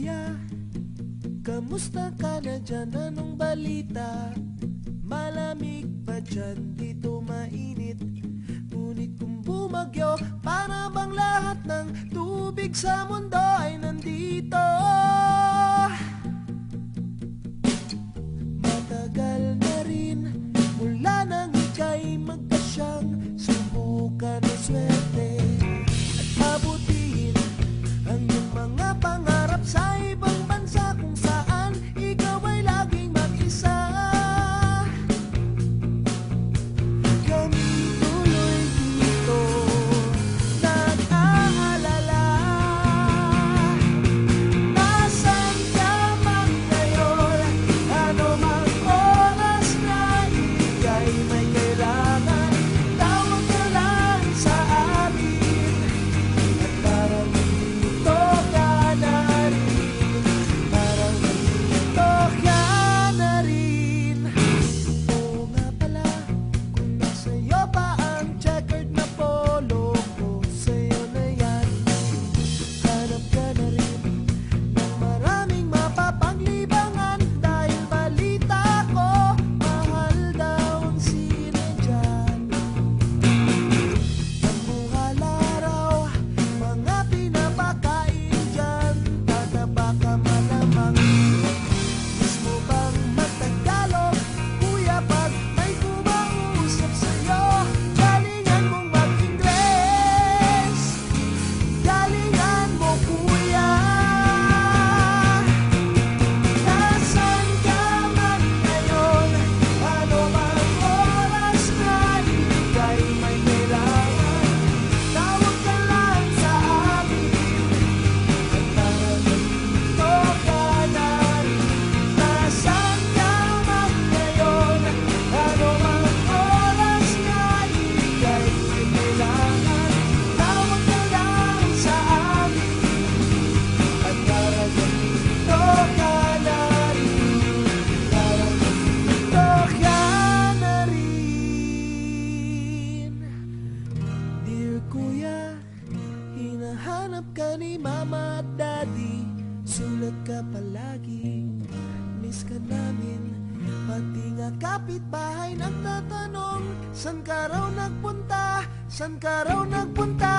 kuya, kamusta ka na dyan? Anong balita? Malamig pa dyan, dito mainit. Ngunit kung bumagyo, para bang lahat ng tubig sa mundo ay nandito. Matagal na rin mula nang ika'y magpasyang subukan ng swerte at abutihin ang iyong mga pangarap sa ibang bansa kung saan ikaw ay laging mag-isa. Kami tuloy dito nag-aalala, nasan ka man ngayon, ano mang oras na ika'y may kailangan, tawag ka lang sa amin at parang nandito ka na rin, parang nandito ka na rin. Oo nga pala, kung nasa'yo pa ang checkered na polo ko, sa'yo na yan. Hanap ka na rin ng maraming mapapaglibangan dahil balita ko, mahal daw ang sine dyan. Namuhala raw mga pinapakain dyan, tataba ka malamang. Mismo bang magtagalog, kuya, pag may kumausap sa'yo? Galingan mong mag-Ingles, galingan mo kuya. Nasaan ka man ngayon, ano mang oras na ika'y may kailangan, tawag ka lang sa amin at parang nandito ka na rin. Nasaan ka man ngayon, ano mang oras na ika'y may kailangan, tawag ka lang sa amin at parang nandito ka na rin, parang nandito ka na rin. Dear kuya, hinahanap ka ni mama at daddy, sulat ka palagi, miss ka namin. Pati nga kapitbahay nagtatanong, san ka raw nagpunta, san ka raw nagpunta?